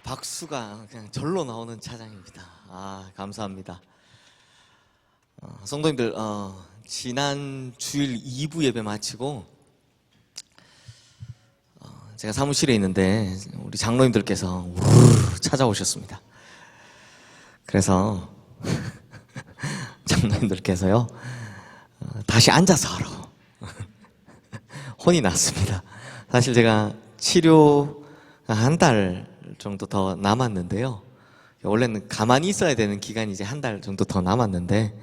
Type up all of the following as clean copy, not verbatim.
박수가 그냥 절로 나오는 차장입니다. 감사합니다. 성도님들, 지난 주일 2부 예배 마치고 제가 사무실에 있는데 우리 장로님들께서 우르르 찾아오셨습니다. 그래서 장로님들께서요, 다시 앉아서 하라고 혼이 났습니다. 사실 제가 치료 한 달 정도 더 남았는데요. 원래는 가만히 있어야 되는 기간이 이제 한 달 정도 더 남았는데,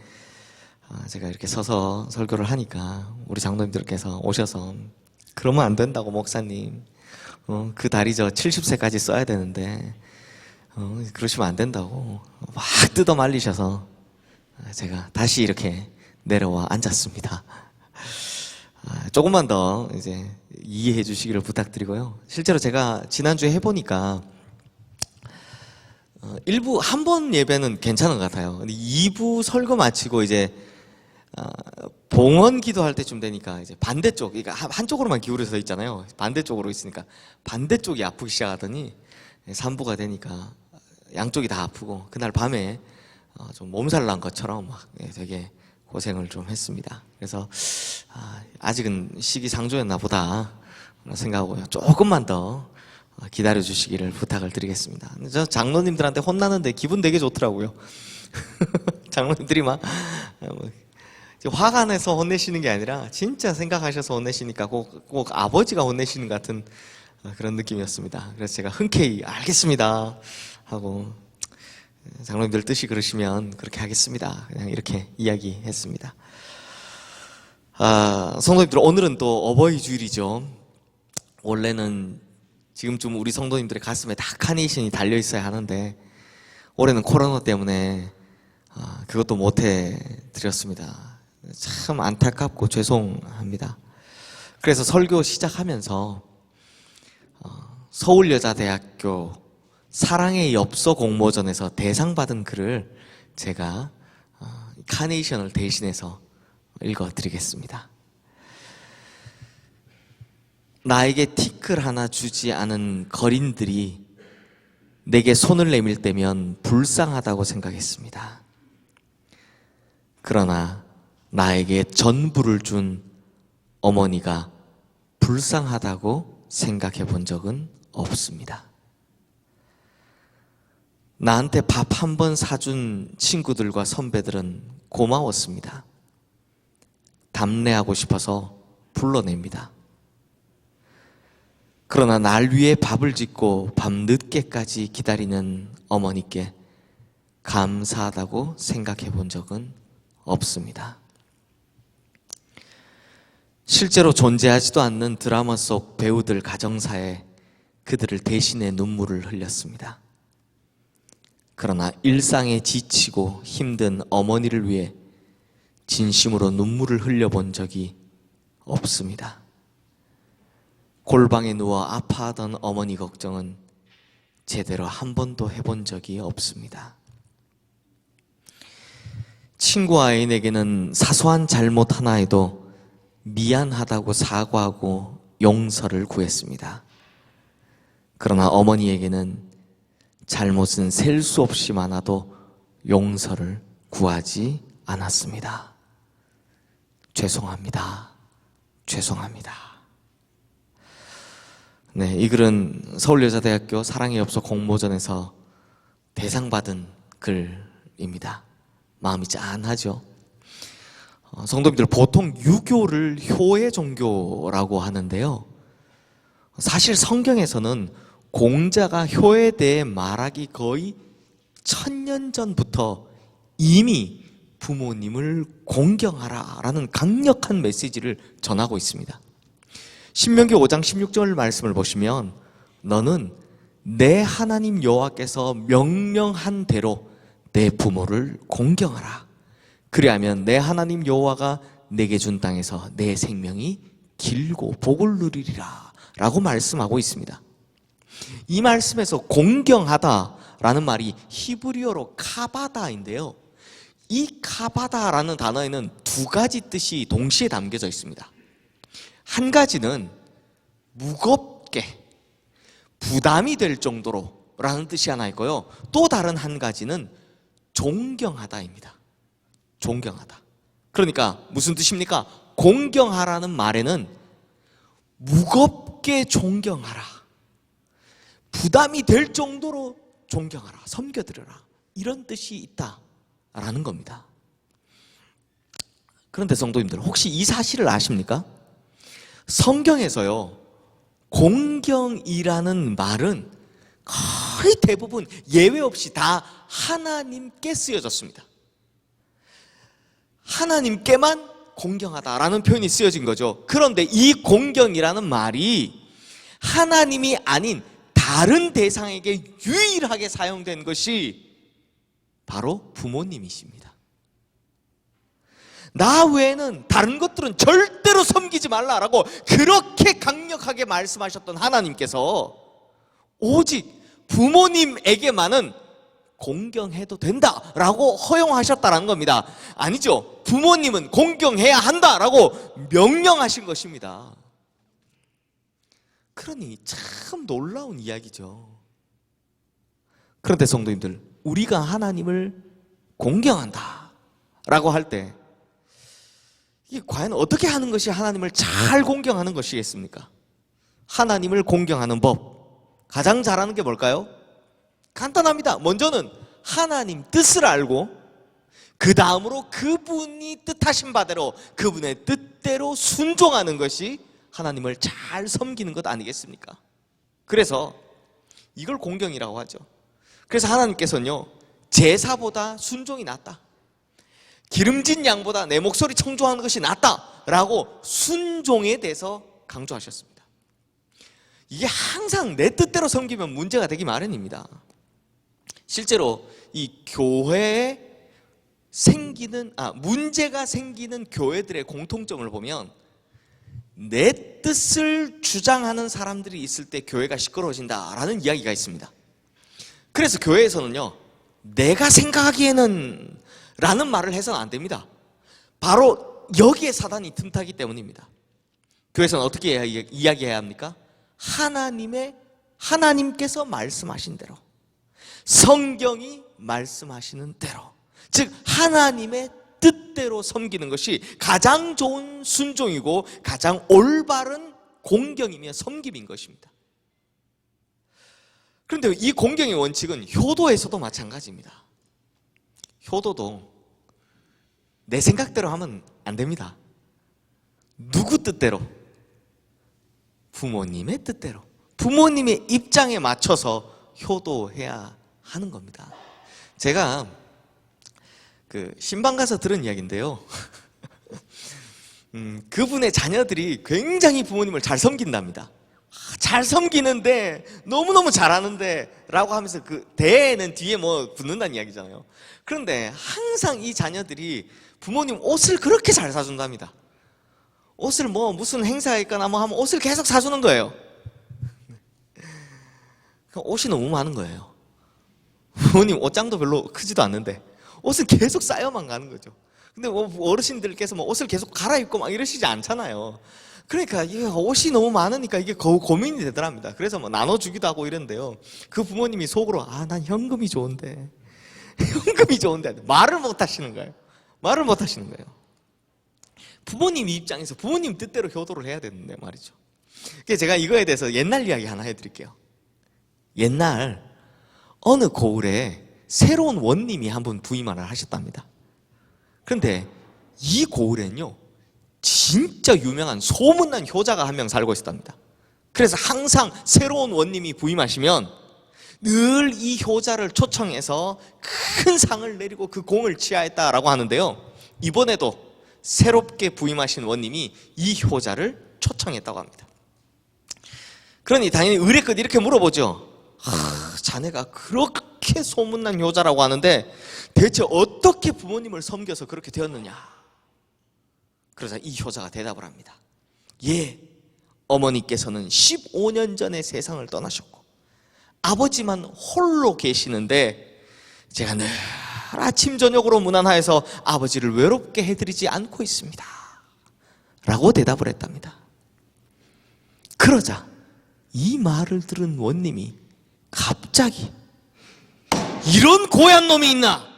제가 이렇게 서서 설교를 하니까 우리 장로님들께서 오셔서 그러면 안 된다고 목사님, 그 다리 저 70세까지 써야 되는데 그러시면 안 된다고 막 뜯어 말리셔서 제가 다시 이렇게 내려와 앉았습니다. 조금만 더 이제 이해해 주시기를 부탁드리고요. 실제로 제가 지난주에 해보니까 1부 한 번 예배는 괜찮은 것 같아요. 근데 2부 설교 마치고 이제 봉헌 기도할 때쯤 되니까 이제 반대쪽, 그러니까 한쪽으로만 기울여서 있잖아요. 반대쪽으로 있으니까 반대쪽이 아프기 시작하더니 3부가 되니까 양쪽이 다 아프고, 그날 밤에 좀 몸살 난 것처럼 막 되게 고생을 좀 했습니다. 그래서 아직은 시기상조였나 보다 생각하고요. 조금만 더 기다려 주시기를 부탁을 드리겠습니다. 저 장로님들한테 혼나는데 기분 되게 좋더라고요. 장로님들이 막 화가 내서 혼내시는 게 아니라 진짜 생각하셔서 혼내시니까 꼭 아버지가 혼내시는 것 같은 그런 느낌이었습니다. 그래서 제가 흔쾌히 알겠습니다 하고, 장로님들 뜻이 그러시면 그렇게 하겠습니다, 그냥 이렇게 이야기했습니다. 성도님들, 오늘은 또 어버이 주일이죠. 원래는 지금쯤 우리 성도님들의 가슴에 다 카네이션이 달려 있어야 하는데 올해는 코로나 때문에 그것도 못 해드렸습니다. 참 안타깝고 죄송합니다. 그래서 설교 시작하면서 서울여자대학교 사랑의 엽서 공모전에서 대상 받은 글을 제가 카네이션을 대신해서 읽어드리겠습니다. 나에게 티끌 하나 주지 않은 거린들이 내게 손을 내밀 때면 불쌍하다고 생각했습니다. 그러나 나에게 전부를 준 어머니가 불쌍하다고 생각해 본 적은 없습니다. 나한테 밥 한 번 사준 친구들과 선배들은 고마웠습니다. 답례하고 싶어서 불러냅니다. 그러나 날 위해 밥을 짓고 밤늦게까지 기다리는 어머니께 감사하다고 생각해 본 적은 없습니다. 실제로 존재하지도 않는 드라마 속 배우들 가정사에 그들을 대신해 눈물을 흘렸습니다. 그러나 일상에 지치고 힘든 어머니를 위해 진심으로 눈물을 흘려본 적이 없습니다. 골방에 누워 아파하던 어머니 걱정은 제대로 한 번도 해본 적이 없습니다. 친구 아이에게는 사소한 잘못 하나에도 미안하다고 사과하고 용서를 구했습니다. 그러나 어머니에게는 잘못은 셀 수 없이 많아도 용서를 구하지 않았습니다. 죄송합니다. 죄송합니다. 네, 이 글은 서울여자대학교 사랑의 엽서 공모전에서 대상 받은 글입니다. 마음이 짠하죠. 성도님들, 보통 유교를 효의 종교라고 하는데요, 사실 성경에서는 공자가 효에 대해 말하기 거의 1000년 전부터 이미 부모님을 공경하라 라는 강력한 메시지를 전하고 있습니다. 신명기 5장 16절 말씀을 보시면, 너는 내 하나님 여호와께서 명령한 대로 내 부모를 공경하라. 그리하면 내 하나님 여호와가 내게 준 땅에서 내 생명이 길고 복을 누리리라 라고 말씀하고 있습니다. 이 말씀에서 공경하다라는 말이 히브리어로 카바다인데요, 이 카바다라는 단어에는 두 가지 뜻이 동시에 담겨져 있습니다. 한 가지는 무겁게 부담이 될 정도로 라는 뜻이 하나 있고요. 또 다른 한 가지는 존경하다입니다. 존경하다. 그러니까 무슨 뜻입니까? 공경하라는 말에는 무겁게 존경하라, 부담이 될 정도로 존경하라, 섬겨드려라, 이런 뜻이 있다라는 겁니다. 그런데 성도님들, 혹시 이 사실을 아십니까? 성경에서요, 공경이라는 말은 거의 대부분 예외 없이 다 하나님께 쓰여졌습니다. 하나님께만 공경하다라는 표현이 쓰여진 거죠. 그런데 이 공경이라는 말이 하나님이 아닌 다른 대상에게 유일하게 사용된 것이 바로 부모님이십니다. 나 외에는 다른 것들은 절대로 섬기지 말라라고 그렇게 강력하게 말씀하셨던 하나님께서 오직 부모님에게만은 공경해도 된다라고 허용하셨다는 겁니다. 아니죠. 부모님은 공경해야 한다라고 명령하신 것입니다. 그러니 참 놀라운 이야기죠. 그런데 성도님들, 우리가 하나님을 공경한다라고 할 때 이게 과연 어떻게 하는 것이 하나님을 잘 공경하는 것이겠습니까? 하나님을 공경하는 법, 가장 잘하는 게 뭘까요? 간단합니다. 먼저는 하나님 뜻을 알고 그 다음으로 그분이 뜻하신 바대로 그분의 뜻대로 순종하는 것이 하나님을 잘 섬기는 것 아니겠습니까? 그래서 이걸 공경이라고 하죠. 그래서 하나님께서는요, 제사보다 순종이 낫다, 기름진 양보다 내 목소리 청종하는 것이 낫다라고 순종에 대해서 강조하셨습니다. 이게 항상 내 뜻대로 섬기면 문제가 되기 마련입니다. 실제로 이 교회에 문제가 생기는 교회들의 공통점을 보면 내 뜻을 주장하는 사람들이 있을 때 교회가 시끄러워진다라는 이야기가 있습니다. 그래서 교회에서는요, 내가 생각하기에는 라는 말을 해서는 안 됩니다. 바로 여기에 사단이 틈타기 때문입니다. 교회에서는 어떻게 이야기해야 합니까? 하나님께서 말씀하신 대로, 성경이 말씀하시는 대로, 즉 하나님의 뜻대로 섬기는 것이 가장 좋은 순종이고 가장 올바른 공경이며 섬김인 것입니다. 그런데 이 공경의 원칙은 효도에서도 마찬가지입니다. 효도도 내 생각대로 하면 안 됩니다. 누구 뜻대로? 부모님의 뜻대로, 부모님의 입장에 맞춰서 효도해야 하는 겁니다. 제가 신방 가서 들은 이야기인데요. 그분의 자녀들이 굉장히 부모님을 잘 섬긴답니다. 잘 섬기는데 너무너무 잘하는데 라고 하면서 그 대에는 뒤에 뭐 붙는다는 이야기잖아요. 그런데 항상 이 자녀들이 부모님 옷을 그렇게 잘 사준답니다. 옷을 무슨 행사가 있거나 하면 옷을 계속 사주는 거예요. 옷이 너무 많은 거예요. 부모님 옷장도 별로 크지도 않는데 옷은 계속 쌓여만 가는 거죠. 근데 어르신들께서 옷을 계속 갈아입고 막 이러시지 않잖아요. 그러니까 이게 옷이 너무 많으니까 이게 고민이 되더랍니다. 그래서 나눠주기도 하고 이런데요, 그 부모님이 속으로 난 현금이 좋은데 말을 못 하시는 거예요. 부모님 입장에서 부모님 뜻대로 효도를 해야 되는데 말이죠. 제가 이거에 대해서 옛날 이야기 하나 해드릴게요. 옛날 어느 고을에 새로운 원님이 한 분 부임을 하셨답니다. 그런데 이 고을에는요, 진짜 유명한 소문난 효자가 한 명 살고 있었답니다. 그래서 항상 새로운 원님이 부임하시면 늘 이 효자를 초청해서 큰 상을 내리고 그 공을 치하했다라고 하는데요, 이번에도 새롭게 부임하신 원님이 이 효자를 초청했다고 합니다. 그러니 당연히 의례껏 이렇게 물어보죠. 자네가 그렇게 소문난 효자라고 하는데 대체 어떻게 부모님을 섬겨서 그렇게 되었느냐? 그러자 이 효자가 대답을 합니다. 어머니께서는 15년 전에 세상을 떠나셨고 아버지만 홀로 계시는데 제가 늘 아침 저녁으로 문안하여서 아버지를 외롭게 해드리지 않고 있습니다 라고 대답을 했답니다. 그러자 이 말을 들은 원님이 갑자기 이런 고얀 놈이 있나?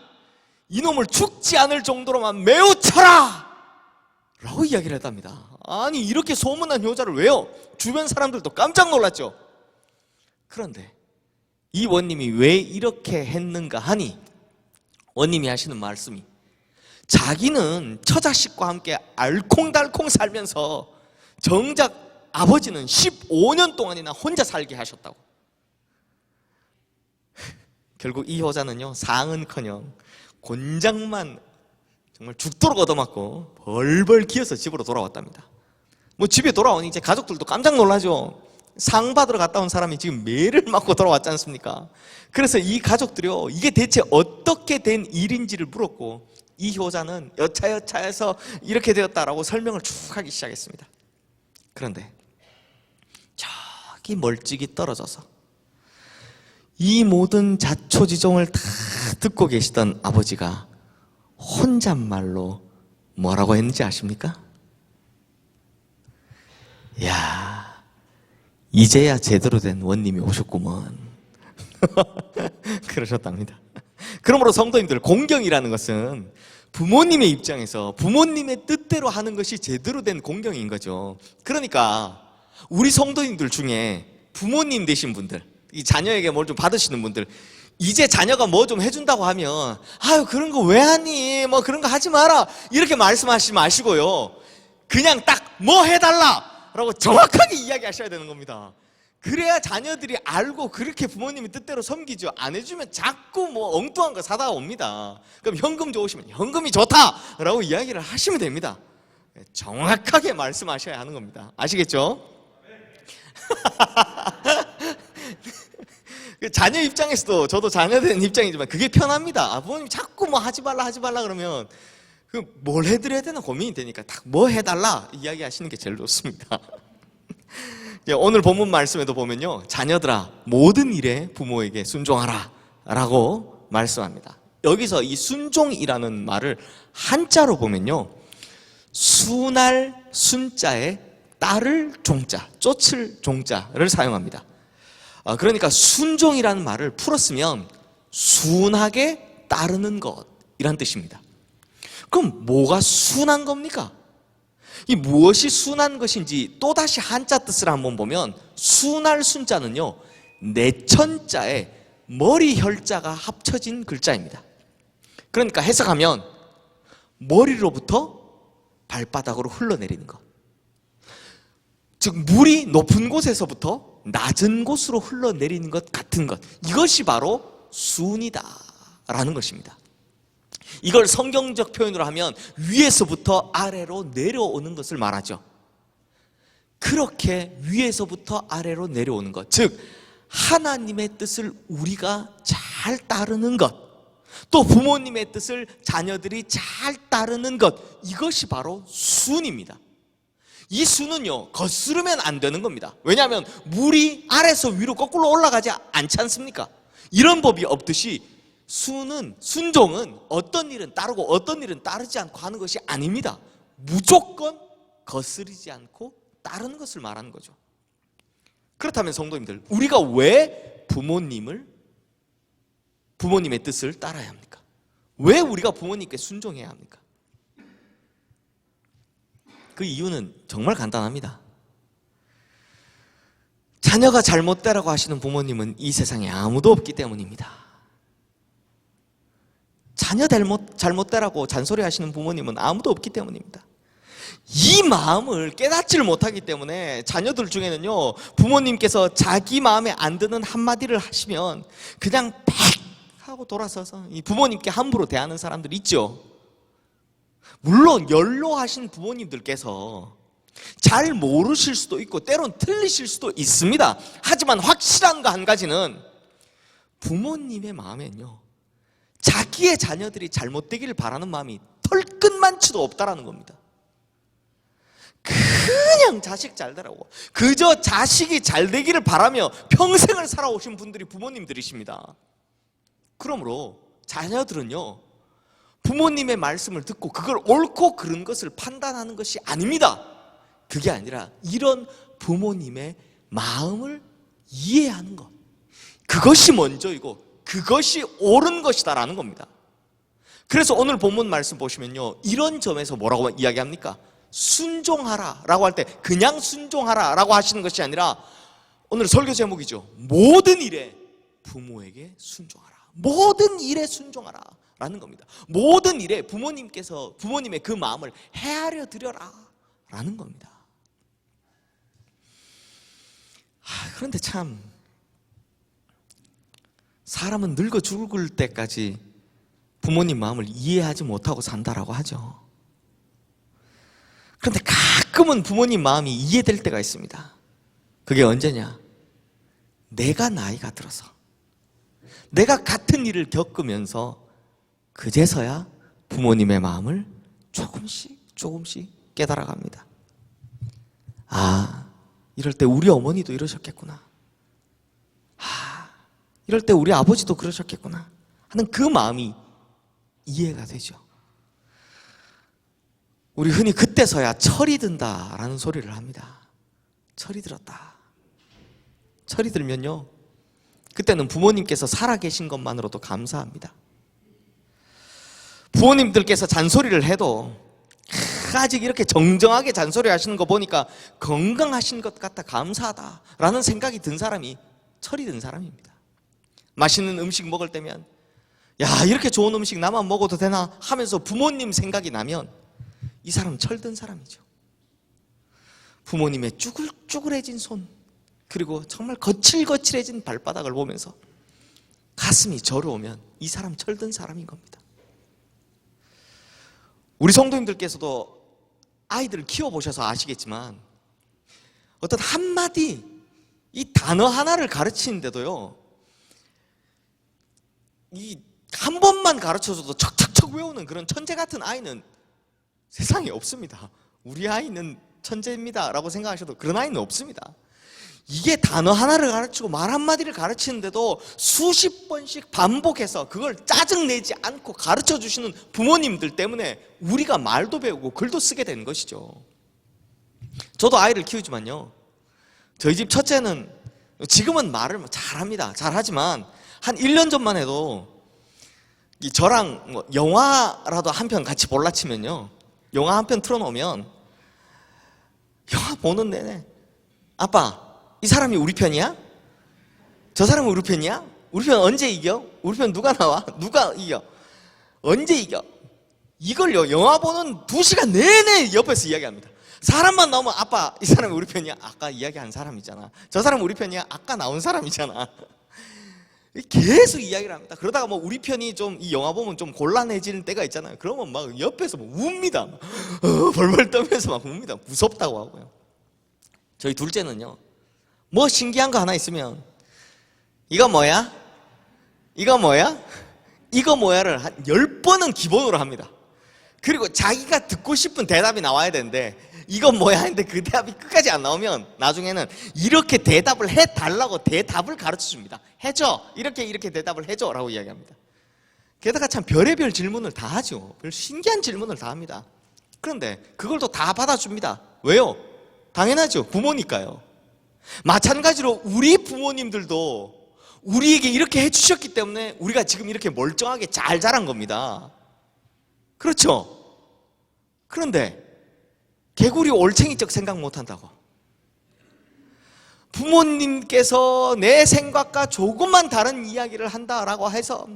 이놈을 죽지 않을 정도로만 매우 쳐라! 라고 이야기를 했답니다. 아니 이렇게 소문난 효자를 왜요? 주변 사람들도 깜짝 놀랐죠. 그런데 이 원님이 왜 이렇게 했는가 하니 원님이 하시는 말씀이 자기는 처자식과 함께 알콩달콩 살면서 정작 아버지는 15년 동안이나 혼자 살게 하셨다고. 결국 이 효자는요 상은커녕 곤장만 정말 죽도록 얻어맞고 벌벌 기어서 집으로 돌아왔답니다. 뭐 집에 돌아오니 이제 가족들도 깜짝 놀라죠. 상 받으러 갔다 온 사람이 지금 매를 맞고 돌아왔지 않습니까? 그래서 이 가족들이요 이게 대체 어떻게 된 일인지를 물었고 이 효자는 여차여차해서 이렇게 되었다라고 설명을 쭉 하기 시작했습니다. 그런데 저기 멀찍이 떨어져서 이 모든 자초지종을 다 듣고 계시던 아버지가 혼잣말로 뭐라고 했는지 아십니까? 야, 이제야 제대로 된 원님이 오셨구먼. 그러셨답니다. 그러므로 성도님들, 공경이라는 것은 부모님의 입장에서 부모님의 뜻대로 하는 것이 제대로 된 공경인 거죠. 그러니까 우리 성도님들 중에 부모님 되신 분들, 이 자녀에게 뭘 좀 받으시는 분들, 이제 자녀가 뭐 좀 해준다고 하면 아유 그런 거 왜 하니? 뭐 그런 거 하지 마라 이렇게 말씀하시지 마시고요, 그냥 딱 뭐 해달라 라고 정확하게 이야기하셔야 되는 겁니다. 그래야 자녀들이 알고 그렇게 부모님의 뜻대로 섬기죠. 안 해주면 자꾸 뭐 엉뚱한 거 사다가 옵니다. 그럼 현금 좋으시면 현금이 좋다라고 이야기를 하시면 됩니다. 정확하게 말씀하셔야 하는 겁니다. 아시겠죠? 자녀 입장에서도, 저도 자녀된 입장이지만 그게 편합니다. 부모님 자꾸 뭐 하지 말라 그러면 뭘 해드려야 되나 고민이 되니까 딱 뭐 해달라 이야기 하시는 게 제일 좋습니다. 오늘 본문 말씀에도 보면요, 자녀들아 모든 일에 부모에게 순종하라 라고 말씀합니다. 여기서 이 순종이라는 말을 한자로 보면요, 순할 순자에 따를 종자, 쫓을 종자를 사용합니다. 그러니까 순종이라는 말을 풀었으면 순하게 따르는 것 이란 뜻입니다. 그럼 뭐가 순한 겁니까? 이 무엇이 순한 것인지 또다시 한자 뜻을 한번 보면 순할 순자는요, 내천자에 머리 혈자가 합쳐진 글자입니다. 그러니까 해석하면 머리로부터 발바닥으로 흘러내리는 것, 즉 물이 높은 곳에서부터 낮은 곳으로 흘러내리는 것 같은 것, 이것이 바로 순이다 라는 것입니다. 이걸 성경적 표현으로 하면 위에서부터 아래로 내려오는 것을 말하죠. 그렇게 위에서부터 아래로 내려오는 것, 즉 하나님의 뜻을 우리가 잘 따르는 것, 또 부모님의 뜻을 자녀들이 잘 따르는 것, 이것이 바로 순입니다. 이 순은요, 거스르면 안 되는 겁니다. 왜냐하면 물이 아래서 위로 거꾸로 올라가지 않지 않습니까? 이런 법이 없듯이 순종은 어떤 일은 따르고 어떤 일은 따르지 않고 하는 것이 아닙니다. 무조건 거스르지 않고 따르는 것을 말하는 거죠. 그렇다면 성도님들, 우리가 왜 부모님의 뜻을 따라야 합니까? 왜 우리가 부모님께 순종해야 합니까? 그 이유는 정말 간단합니다. 자녀가 잘못되라고 하시는 부모님은 이 세상에 아무도 없기 때문입니다. 자녀 잘못되라고 잔소리 하시는 부모님은 아무도 없기 때문입니다. 이 마음을 깨닫지를 못하기 때문에 자녀들 중에는요, 부모님께서 자기 마음에 안 드는 한마디를 하시면 그냥 팩 하고 돌아서서 이 부모님께 함부로 대하는 사람들 있죠. 물론 연로하신 부모님들께서 잘 모르실 수도 있고 때론 틀리실 수도 있습니다. 하지만 확실한 거 한 가지는 부모님의 마음엔요, 자기의 자녀들이 잘못되기를 바라는 마음이 털끝만치도 없다라는 겁니다. 그냥 자식 잘 되라고, 그저 자식이 잘 되기를 바라며 평생을 살아오신 분들이 부모님들이십니다. 그러므로 자녀들은요, 부모님의 말씀을 듣고 그걸 옳고 그른 것을 판단하는 것이 아닙니다. 그게 아니라 이런 부모님의 마음을 이해하는 것, 그것이 먼저이고 그것이 옳은 것이다라는 겁니다. 그래서 오늘 본문 말씀 보시면요, 이런 점에서 뭐라고 이야기합니까? 순종하라 라고 할 때 그냥 순종하라 라고 하시는 것이 아니라, 오늘 설교 제목이죠. 모든 일에 부모에게 순종하라. 모든 일에 순종하라 라는 겁니다. 모든 일에 부모님의 그 마음을 헤아려 드려라 라는 겁니다. 그런데 참, 사람은 늙어 죽을 때까지 부모님 마음을 이해하지 못하고 산다라고 하죠. 그런데 가끔은 부모님 마음이 이해될 때가 있습니다. 그게 언제냐? 내가 나이가 들어서, 내가 같은 일을 겪으면서 그제서야 부모님의 마음을 조금씩 깨달아갑니다. 이럴 때 우리 어머니도 이러셨겠구나. 이럴 때 우리 아버지도 그러셨겠구나 하는 그 마음이 이해가 되죠. 우리 흔히 그때서야 철이 든다라는 소리를 합니다. 철이 들었다. 철이 들면요, 그때는 부모님께서 살아계신 것만으로도 감사합니다. 부모님들께서 잔소리를 해도 아직 이렇게 정정하게 잔소리 하시는 거 보니까 건강하신 것 같아 감사하다라는 생각이 든 사람이 철이 든 사람입니다. 맛있는 음식 먹을 때면 이렇게 좋은 음식 나만 먹어도 되나 하면서 부모님 생각이 나면 이 사람 철든 사람이죠. 부모님의 쭈글쭈글해진 손, 그리고 정말 거칠거칠해진 발바닥을 보면서 가슴이 저려오면 이 사람 철든 사람인 겁니다. 우리 성도님들께서도 아이들을 키워보셔서 아시겠지만, 어떤 한마디, 이 단어 하나를 가르치는데도요, 이 한 번만 가르쳐줘도 척척척 외우는 그런 천재 같은 아이는 세상에 없습니다. 우리 아이는 천재입니다 라고 생각하셔도 그런 아이는 없습니다. 이게 단어 하나를 가르치고 말 한마디를 가르치는데도 수십 번씩 반복해서 그걸 짜증내지 않고 가르쳐 주시는 부모님들 때문에 우리가 말도 배우고 글도 쓰게 되는 것이죠. 저도 아이를 키우지만요, 저희 집 첫째는 지금은 말을 잘합니다. 잘하지만 한 1년 전만 해도 저랑 영화라도 한 편 같이 볼라 치면요, 영화 한 편 틀어놓으면 영화 보는 내내 아빠, 이 사람이 우리 편이야? 저 사람은 우리 편이야? 우리 편 언제 이겨? 우리 편 누가 나와? 누가 이겨? 언제 이겨? 이걸요, 영화 보는 2시간 내내 옆에서 이야기합니다. 사람만 나오면 아빠, 이 사람이 우리 편이야? 아까 이야기한 사람이잖아. 저 사람 우리 편이야? 아까 나온 사람이잖아. 계속 이야기를 합니다. 그러다가 우리 편이 좀 이 영화 보면 좀 곤란해지는 때가 있잖아요. 그러면 막 옆에서 웁니다. 벌벌 떨면서 막 웁니다. 무섭다고 하고요. 저희 둘째는요, 뭐 신기한 거 하나 있으면 이거 뭐야? 이거 뭐야? 이거 뭐야를 한 10번은 기본으로 합니다. 그리고 자기가 듣고 싶은 대답이 나와야 되는데 이건 뭐야 했는데 그 대답이 끝까지 안 나오면 나중에는 이렇게 대답을 해달라고 대답을 가르쳐줍니다. 해줘, 이렇게 대답을 해줘 라고 이야기합니다. 게다가 참 별의별 질문을 다 하죠. 별 신기한 질문을 다 합니다. 그런데 그걸 또 다 받아줍니다. 왜요? 당연하죠. 부모니까요. 마찬가지로 우리 부모님들도 우리에게 이렇게 해주셨기 때문에 우리가 지금 이렇게 멀쩡하게 잘 자란 겁니다. 그렇죠? 그런데 개구리 올챙이적 생각 못한다고, 부모님께서 내 생각과 조금만 다른 이야기를 한다라고 해서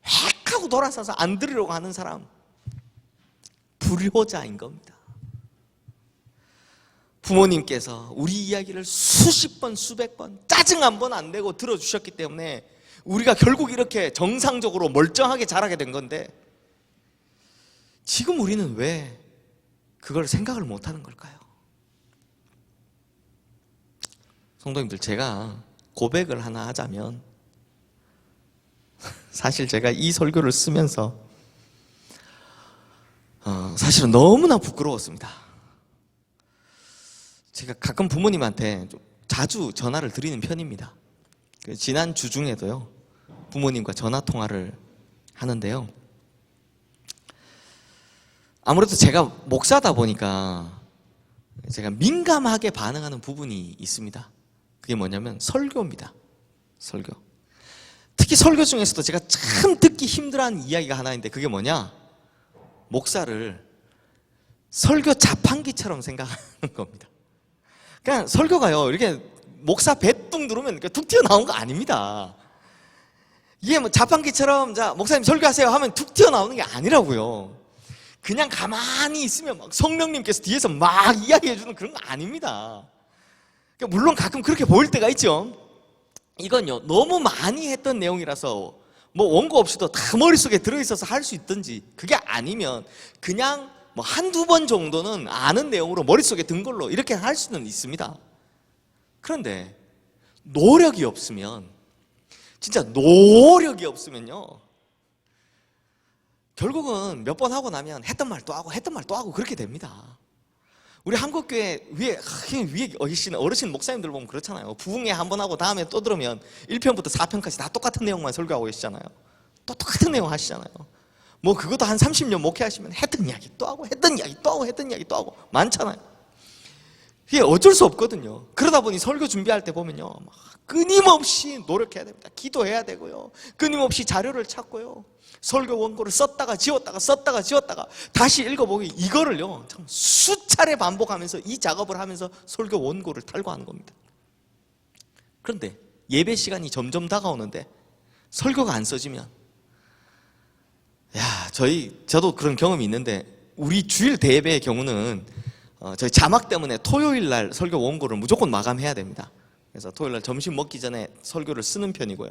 획 하고 돌아서서 안 들으려고 하는 사람, 불효자인 겁니다. 부모님께서 우리 이야기를 수십 번, 수백 번, 짜증 한 번 안 내고 들어주셨기 때문에 우리가 결국 이렇게 정상적으로 멀쩡하게 자라게 된 건데, 지금 우리는 왜 그걸 생각을 못하는 걸까요? 성도님들, 제가 고백을 하나 하자면, 사실 제가 이 설교를 쓰면서 사실은 너무나 부끄러웠습니다. 제가 가끔 부모님한테 좀 자주 전화를 드리는 편입니다. 지난 주 중에도요, 부모님과 전화 통화를 하는데요, 아무래도 제가 목사다 보니까 제가 민감하게 반응하는 부분이 있습니다. 그게 뭐냐면 설교입니다. 설교. 특히 설교 중에서도 제가 참 듣기 힘들어하는 이야기가 하나 있는데 그게 뭐냐? 목사를 설교 자판기처럼 생각하는 겁니다. 그냥 설교가요, 이렇게 목사 배 뚱 누르면 뚝 튀어나온 거 아닙니다. 이게 뭐 자판기처럼 자 목사님 설교하세요 하면 툭 튀어나오는 게 아니라고요. 그냥 가만히 있으면 막 성령님께서 뒤에서 막 이야기해주는 그런 거 아닙니다. 그러니까 물론 가끔 그렇게 보일 때가 있죠. 이건요, 너무 많이 했던 내용이라서 뭐 원고 없이도 다 머릿속에 들어있어서 할 수 있든지, 그게 아니면 그냥 뭐 한두 번 정도는 아는 내용으로 머릿속에 든 걸로 이렇게 할 수는 있습니다. 그런데 노력이 없으면, 진짜 노력이 없으면요, 결국은 몇 번 하고 나면 했던 말 또 하고 했던 말 또 하고 그렇게 됩니다. 우리 한국교회 위에 계신 어르신 목사님들 보면 그렇잖아요. 부흥회 한 번 하고 다음에 또 들으면 1편부터 4편까지 다 똑같은 내용만 설교하고 계시잖아요. 또 똑같은 내용 하시잖아요. 뭐 그것도 한 30년 목회하시면 했던 이야기 또 하고 했던 이야기 또 하고 했던 이야기 또 하고 많잖아요. 이게 어쩔 수 없거든요. 그러다 보니 설교 준비할 때 보면요, 막 끊임없이 노력해야 됩니다. 기도해야 되고요, 끊임없이 자료를 찾고요, 설교 원고를 썼다가 지웠다가 다시 읽어보기, 이거를요 참 수차례 반복하면서 이 작업을 하면서 설교 원고를 탈거하는 겁니다. 그런데 예배 시간이 점점 다가오는데 설교가 안 써지면, 저도 그런 경험이 있는데, 우리 주일 대예배의 경우는 저희 자막 때문에 토요일 날 설교 원고를 무조건 마감해야 됩니다. 그래서 토요일 날 점심 먹기 전에 설교를 쓰는 편이고요.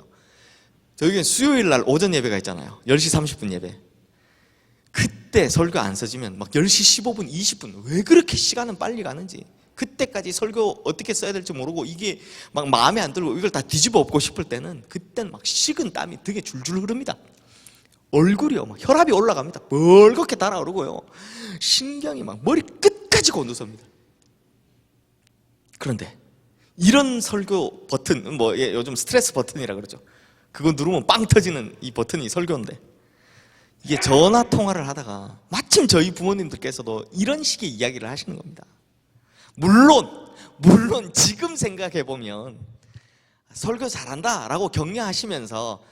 저희는 수요일 날 오전 예배가 있잖아요. 10시 30분 예배. 그때 설교 안 써지면 막 10시 15분, 20분, 왜 그렇게 시간은 빨리 가는지, 그때까지 설교 어떻게 써야 될지 모르고 이게 막 마음에 안 들고 이걸 다 뒤집어 엎고 싶을 때는, 그땐 막 식은 땀이 등에 줄줄 흐릅니다. 얼굴이요, 막 혈압이 올라갑니다. 멀겋게 달아오르고요, 신경이 막 머리 끝까지 곤두섭니다. 그런데 이런 설교 버튼, 요즘 스트레스 버튼이라 그러죠. 그거 누르면 빵 터지는 이 버튼이 설교인데, 이게 전화 통화를 하다가 마침 저희 부모님들께서도 이런 식의 이야기를 하시는 겁니다. 물론 지금 생각해 보면 설교 잘한다 라고 격려하시면서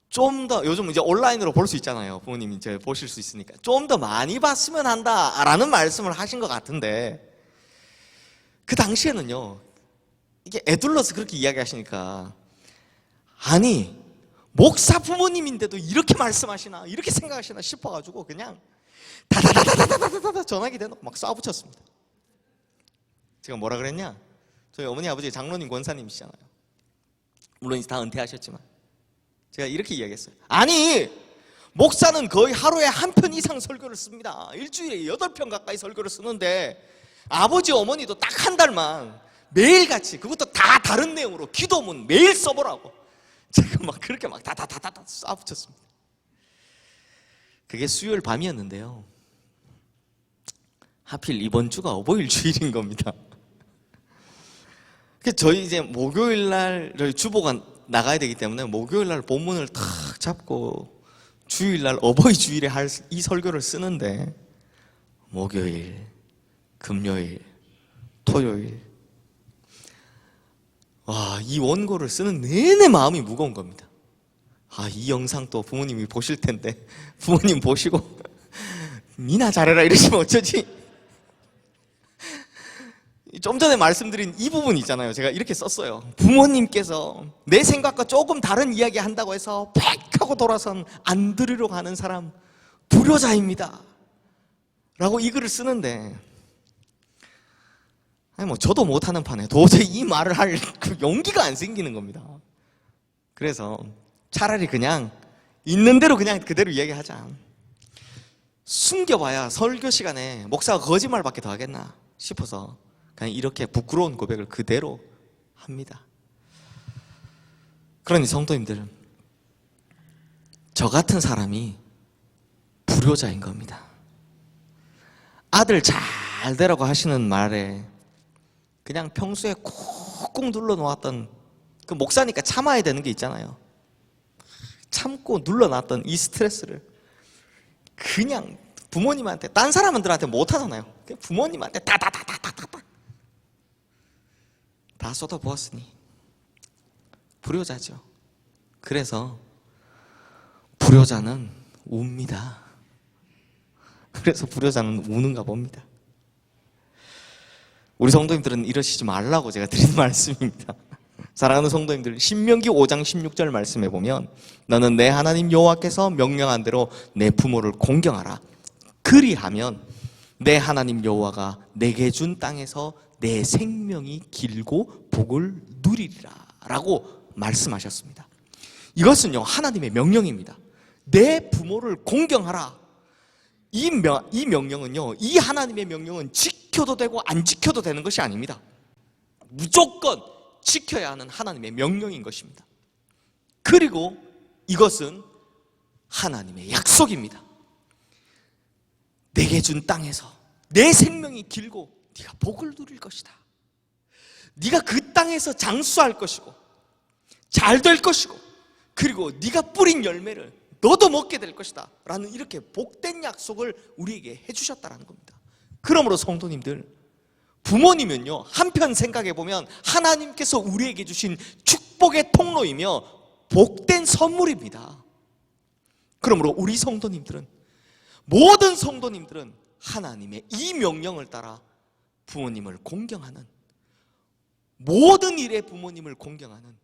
좀 더, 요즘 이제 온라인으로 볼 수 있잖아요. 부모님이 이제 보실 수 있으니까 좀 더 많이 봤으면 한다 라는 말씀을 하신 것 같은데, 그 당시에는요, 이게 애둘러서 그렇게 이야기하시니까, 아니 목사 부모님인데도 이렇게 말씀하시나, 이렇게 생각하시나 싶어가지고 그냥 다다다다다다다다 전화기 대놓고 막 쏴붙였습니다. 제가 뭐라 그랬냐, 저희 어머니 아버지 장로님 권사님이시잖아요. 물론 이제 다 은퇴하셨지만 제가 이렇게 이야기했어요. 아니 목사는 거의 하루에 한 편 이상 설교를 씁니다. 일주일에 8편 가까이 설교를 쓰는데, 아버지 어머니도 딱 한 달만 매일같이, 그것도 다 다른 내용으로 기도문 매일 써보라고 제가 막 그렇게 막 다다다다다 쏴붙였습니다. 그게 수요일 밤이었는데요, 하필 이번 주가 어버이 주일인 겁니다. 저희 이제 목요일 날 저희 주보가 나가야 되기 때문에 목요일 날 본문을 탁 잡고 주일 날 어버이 주일에 할 이 설교를 쓰는데, 목요일, 금요일, 토요일, 이 원고를 쓰는 내내 마음이 무거운 겁니다. 이 영상 또 부모님이 보실 텐데, 부모님 보시고 니나 잘해라 이러시면 어쩌지? 좀 전에 말씀드린 이 부분 있잖아요. 제가 이렇게 썼어요. 부모님께서 내 생각과 조금 다른 이야기 한다고 해서 팩 하고 돌아선 안 들으려고 하는 사람 불효자입니다 라고 이 글을 쓰는데, 저도 못하는 판에 도저히 이 말을 할 그 용기가 안 생기는 겁니다. 그래서 차라리 그냥 있는 대로 그냥 그대로 이야기하자. 숨겨봐야 설교 시간에 목사가 거짓말밖에 더 하겠나 싶어서 그냥 이렇게 부끄러운 고백을 그대로 합니다. 그러니 성도님들, 저 같은 사람이 불효자인 겁니다. 아들 잘 되라고 하시는 말에 그냥 평소에 꾹꾹 눌러 놓았던, 그 목사니까 참아야 되는 게 있잖아요. 참고 눌러놨던 이 스트레스를 그냥 부모님한테, 딴 사람들한테 못 하잖아요. 그냥 부모님한테 다다다다다다 다 쏟아부었으니 불효자죠. 그래서 불효자는 웁니다. 그래서 불효자는 우는가 봅니다. 우리 성도님들은 이러시지 말라고 제가 드리는 말씀입니다. 사랑하는 성도님들, 신명기 5장 16절 말씀에 보면 너는 내 하나님 여호와께서 명령한 대로 내 부모를 공경하라. 그리하면 내 하나님 여호와가 내게 준 땅에서 내 생명이 길고 복을 누리리라 라고 말씀하셨습니다. 이것은요, 하나님의 명령입니다. 내 부모를 공경하라. 이 명령은요, 이 하나님의 명령은 지켜도 되고 안 지켜도 되는 것이 아닙니다. 무조건 지켜야 하는 하나님의 명령인 것입니다. 그리고 이것은 하나님의 약속입니다. 내게 준 땅에서 내 생명이 길고 네가 복을 누릴 것이다. 네가 그 땅에서 장수할 것이고 잘 될 것이고 그리고 네가 뿌린 열매를 너도 먹게 될 것이다 라는 이렇게 복된 약속을 우리에게 해주셨다는 겁니다. 그러므로 성도님들, 부모님은요, 한편 생각해 보면 하나님께서 우리에게 주신 축복의 통로이며 복된 선물입니다. 그러므로 우리 성도님들은, 모든 성도님들은 하나님의 이 명령을 따라 부모님을 공경하는, 모든 일에 부모님을 공경하는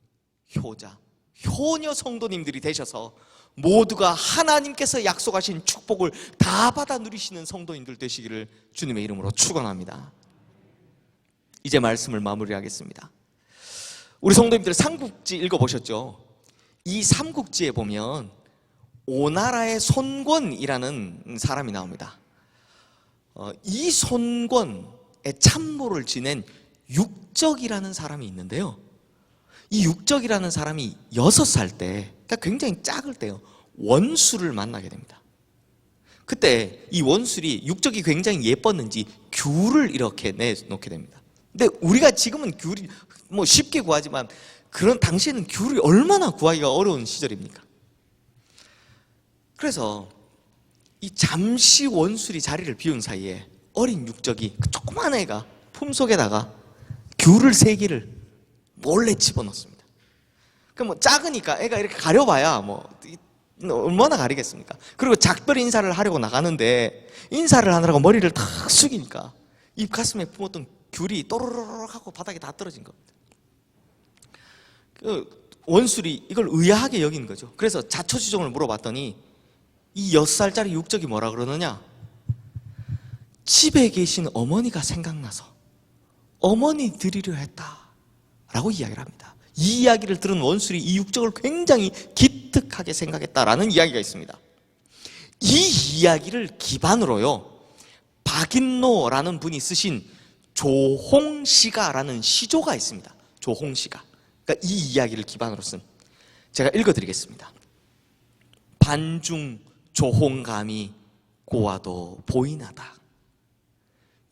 효자, 효녀 성도님들이 되셔서 모두가 하나님께서 약속하신 축복을 다 받아 누리시는 성도님들 되시기를 주님의 이름으로 축원합니다. 이제 말씀을 마무리하겠습니다. 우리 성도님들 삼국지 읽어보셨죠? 이 삼국지에 보면 오나라의 손권이라는 사람이 나옵니다. 이 손권의 참모를 지낸 육적이라는 사람이 있는데요, 이 육적이라는 사람이 6살 때, 그러니까 굉장히 작을 때요, 원수를 만나게 됩니다. 그때 이 원술이, 육적이 굉장히 예뻤는지 귤을 이렇게 내놓게 됩니다. 근데 우리가 지금은 귤이 뭐 쉽게 구하지만 그런 당시에는 귤이 얼마나 구하기가 어려운 시절입니까? 그래서 이 잠시 원술이 자리를 비운 사이에 어린 육적이, 그 조그만 애가 품속에다가 귤을 3개를 몰래 집어넣습니다. 그럼 뭐 작으니까 애가 이렇게 가려봐야 뭐 얼마나 가리겠습니까? 그리고 작별 인사를 하려고 나가는데 인사를 하느라고 머리를 탁 숙이니까 입 가슴에 품었던 귤이 또르르륵 하고 바닥에 다 떨어진 겁니다. 그 원술이 이걸 의아하게 여긴 거죠. 그래서 자초지종을 물어봤더니 이 6살짜리 육적이 뭐라 그러느냐? 집에 계신 어머니가 생각나서 어머니 드리려 했다라고 이야기를 합니다. 이 이야기를 들은 원술이 이 육적을 굉장히 기특하게 생각했다라는 이야기가 있습니다. 이 이야기를 기반으로요, 박인노라는 분이 쓰신 조홍시가라는 시조가 있습니다. 조홍시가. 그러니까 이 이야기를 기반으로 쓴, 제가 읽어드리겠습니다. 반중 조홍감이 고와도 보이나다.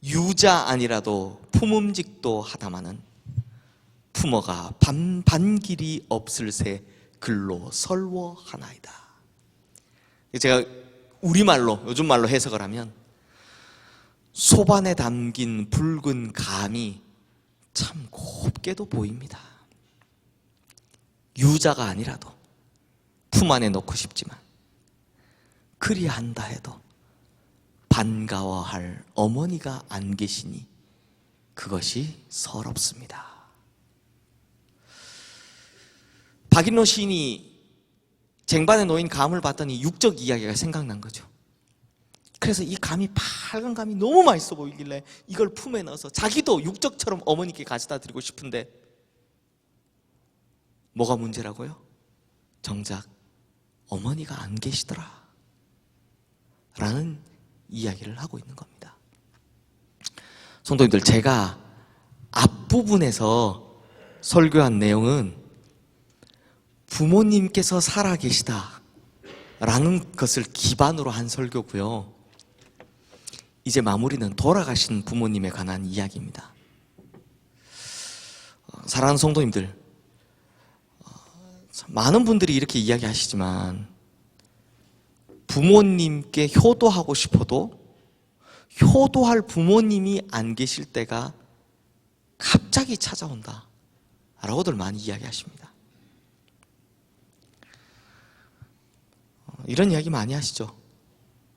유자 아니라도 품음직도 하다마는 품어가 반길이 없을 새 글로 설워하나이다. 제가 우리말로, 요즘 말로 해석을 하면 소반에 담긴 붉은 감이 참 곱게도 보입니다. 유자가 아니라도 품 안에 넣고 싶지만 그리한다 해도 반가워할 어머니가 안 계시니 그것이 서럽습니다. 박인노 시인이 쟁반에 놓인 감을 봤더니 육적 이야기가 생각난 거죠. 그래서 이 감이, 빨간 감이 너무 맛있어 보이길래 이걸 품에 넣어서 자기도 육적처럼 어머니께 가져다 드리고 싶은데 뭐가 문제라고요? 정작 어머니가 안 계시더라 라는 이야기를 하고 있는 겁니다. 성도님들, 제가 앞부분에서 설교한 내용은 부모님께서 살아계시다 라는 것을 기반으로 한 설교고요, 이제 마무리는 돌아가신 부모님에 관한 이야기입니다. 사랑하는 성도님들, 많은 분들이 이렇게 이야기하시지만 부모님께 효도하고 싶어도 효도할 부모님이 안 계실 때가 갑자기 찾아온다 라고들 많이 이야기하십니다. 이런 이야기 많이 하시죠.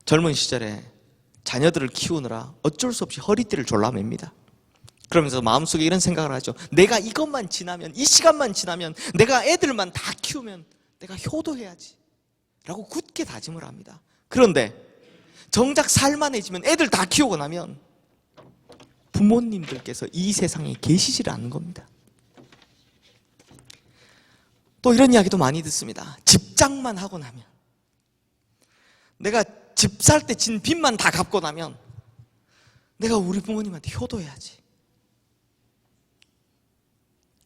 젊은 시절에 자녀들을 키우느라 어쩔 수 없이 허리띠를 졸라맵니다. 그러면서 마음속에 이런 생각을 하죠. 내가 이것만 지나면, 이 시간만 지나면, 내가 애들만 다 키우면 내가 효도해야지 라고 굳게 다짐을 합니다. 그런데 정작 살만해지면, 애들 다 키우고 나면 부모님들께서 이 세상에 계시질 않는 겁니다. 또 이런 이야기도 많이 듣습니다. 집장만 하고 나면, 내가 집 살 때 진 빚만 다 갚고 나면 내가 우리 부모님한테 효도해야지.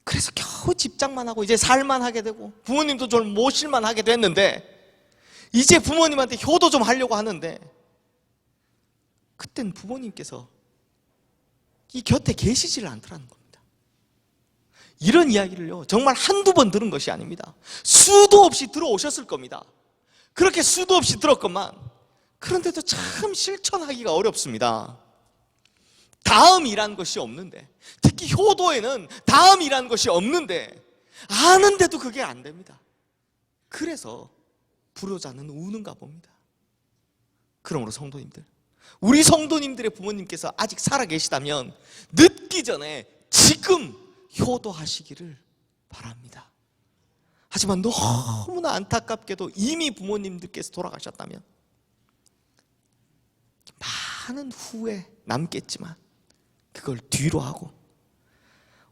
그래서 겨우 집장만 하고 이제 살만 하게 되고 부모님도 좀 모실만 하게 됐는데, 이제 부모님한테 효도 좀 하려고 하는데 그땐 부모님께서 이 곁에 계시질 않더라는 겁니다. 이런 이야기를요, 정말 한두 번 들은 것이 아닙니다. 수도 없이 들어오셨을 겁니다. 그렇게 수도 없이 들었건만, 그런데도 참 실천하기가 어렵습니다. 다음이란 것이 없는데, 특히 효도에는 다음이란 것이 없는데, 아는데도 그게 안 됩니다. 그래서 불효자는 우는가 봅니다. 그러므로 성도님들, 우리 성도님들의 부모님께서 아직 살아계시다면 늦기 전에 지금 효도하시기를 바랍니다. 하지만 너무나 안타깝게도 이미 부모님들께서 돌아가셨다면 많은 후회 남겠지만 그걸 뒤로 하고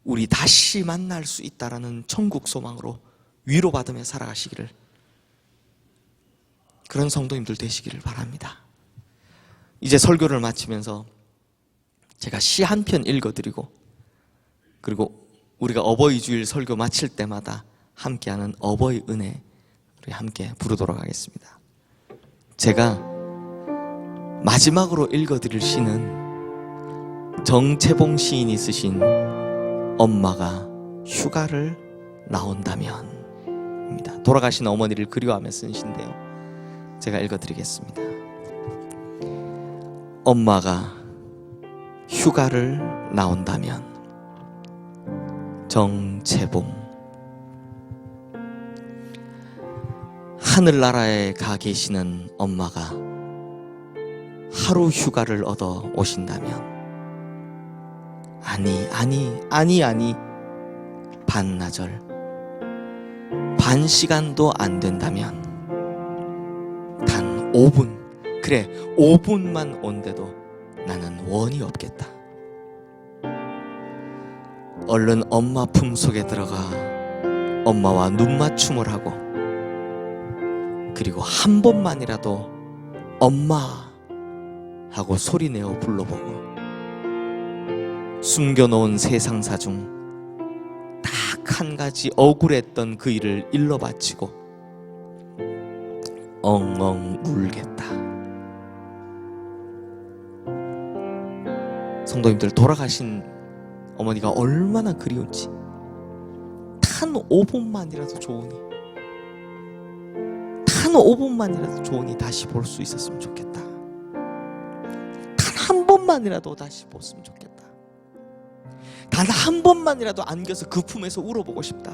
우리 다시 만날 수 있다라는 천국 소망으로 위로받으며 살아가시기를, 그런 성도님들 되시기를 바랍니다. 이제 설교를 마치면서 제가 시 한 편 읽어드리고, 그리고 우리가 어버이 주일 설교 마칠 때마다 함께하는 어버이 은혜, 우리 함께 부르도록 하겠습니다. 제가 마지막으로 읽어드릴 시는 정채봉 시인이 쓰신 엄마가 휴가를 나온다면 입니다. 돌아가신 어머니를 그리워하며 쓴 시인데요, 제가 읽어드리겠습니다. 엄마가 휴가를 나온다면. 정채봉. 하늘나라에 가 계시는 엄마가 하루 휴가를 얻어 오신다면, 아니 반나절, 반 시간도 안 된다면, 단 5분, 그래 5분만 온데도 나는 원이 없겠다. 얼른 엄마 품속에 들어가 엄마와 눈맞춤을 하고, 그리고 한 번만이라도 엄마 하고 소리내어 불러보고, 숨겨놓은 세상사 중 딱 한 가지 억울했던 그 일을 일러 바치고 엉엉 울겠다. 성도님들, 돌아가신 어머니가 얼마나 그리운지 단 5분만이라도 좋으니, 단 5분만이라도 좋으니 다시 볼 수 있었으면 좋겠다. 단 한 번만이라도 다시 봤으면 좋겠다. 단 한 번만이라도 안겨서 그 품에서 울어보고 싶다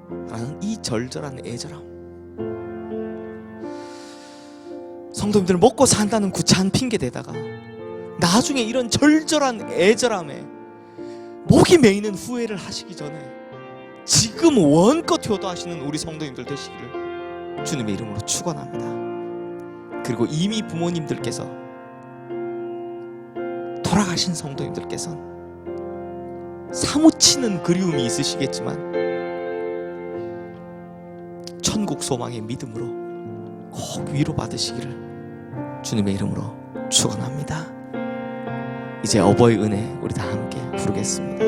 라는 이 절절한 애절함. 성도님들, 먹고 산다는 구차한 핑계 대다가 나중에 이런 절절한 애절함에 목이 메이는 후회를 하시기 전에 지금 원껏 효도하시는 우리 성도님들 되시기를 주님의 이름으로 축원합니다. 그리고 이미 부모님들께서, 돌아가신 성도님들께서는 사무치는 그리움이 있으시겠지만 천국 소망의 믿음으로 꼭 위로받으시기를 주님의 이름으로 축원합니다. 이제 어버이 은혜 우리 다 함께 부르겠습니다.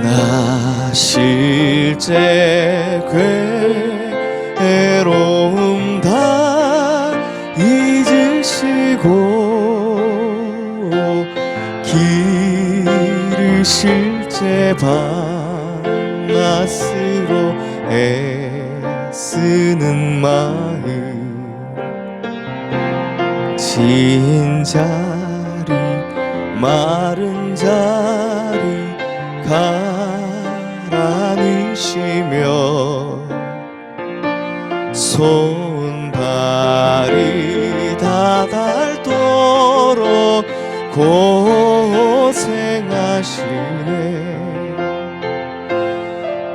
나 실제 괴로움 다 잊으시고 길을 실제 밤낮으로 애쓰는 마음, 진 자리 마른 자리 가라니시며 손발이 다 닳도록 고생하시네.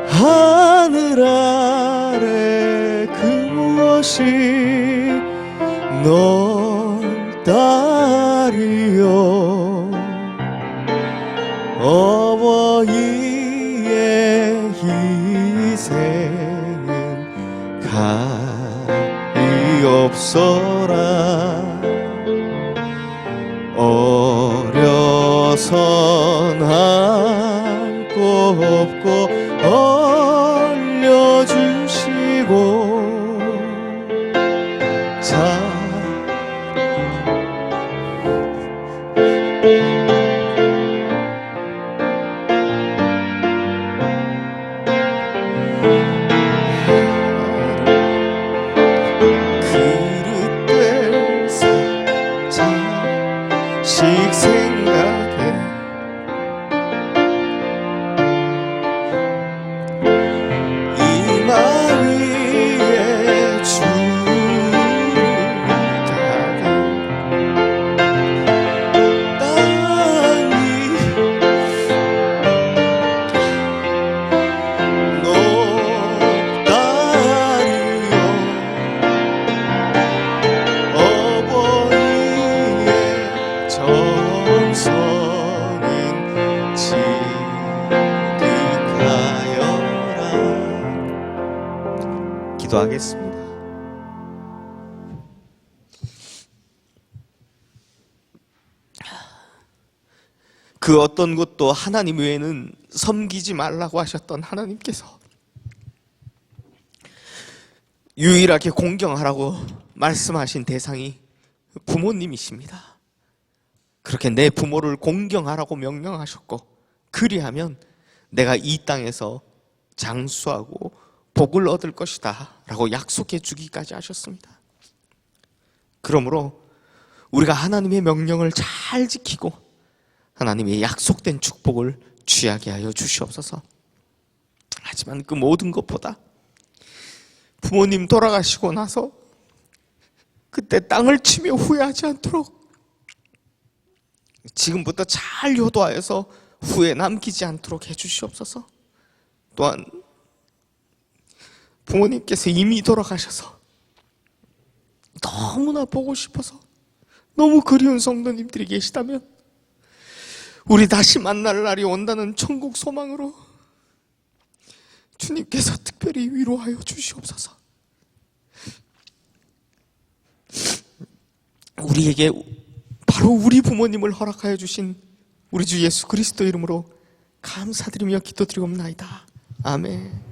하늘 아래 그것이 넓다리요. 어버이의 희생은 가히 없어라. 어려선 할 거 없고 얼려주시고 자 그릇될 살짝씩 생각해. 이마 위에 주를 땅이 높다리요. 어버이의 정성인 지득하여라. 기도하겠습니다. 그 어떤 것도 하나님 외에는 섬기지 말라고 하셨던 하나님께서 유일하게 공경하라고 말씀하신 대상이 부모님이십니다. 그렇게 내 부모를 공경하라고 명령하셨고, 그리하면 내가 이 땅에서 장수하고 복을 얻을 것이다 라고 약속해 주기까지 하셨습니다. 그러므로 우리가 하나님의 명령을 잘 지키고 하나님의 약속된 축복을 취하게 하여 주시옵소서. 하지만 그 모든 것보다 부모님 돌아가시고 나서 그때 땅을 치며 후회하지 않도록 지금부터 잘 효도하여서 후회 남기지 않도록 해주시옵소서. 또한 부모님께서 이미 돌아가셔서 너무나 보고 싶어서 너무 그리운 성도님들이 계시다면 우리 다시 만날 날이 온다는 천국 소망으로 주님께서 특별히 위로하여 주시옵소서. 우리에게 바로 우리 부모님을 허락하여 주신 우리 주 예수 그리스도 이름으로 감사드리며 기도드리옵나이다. 아멘.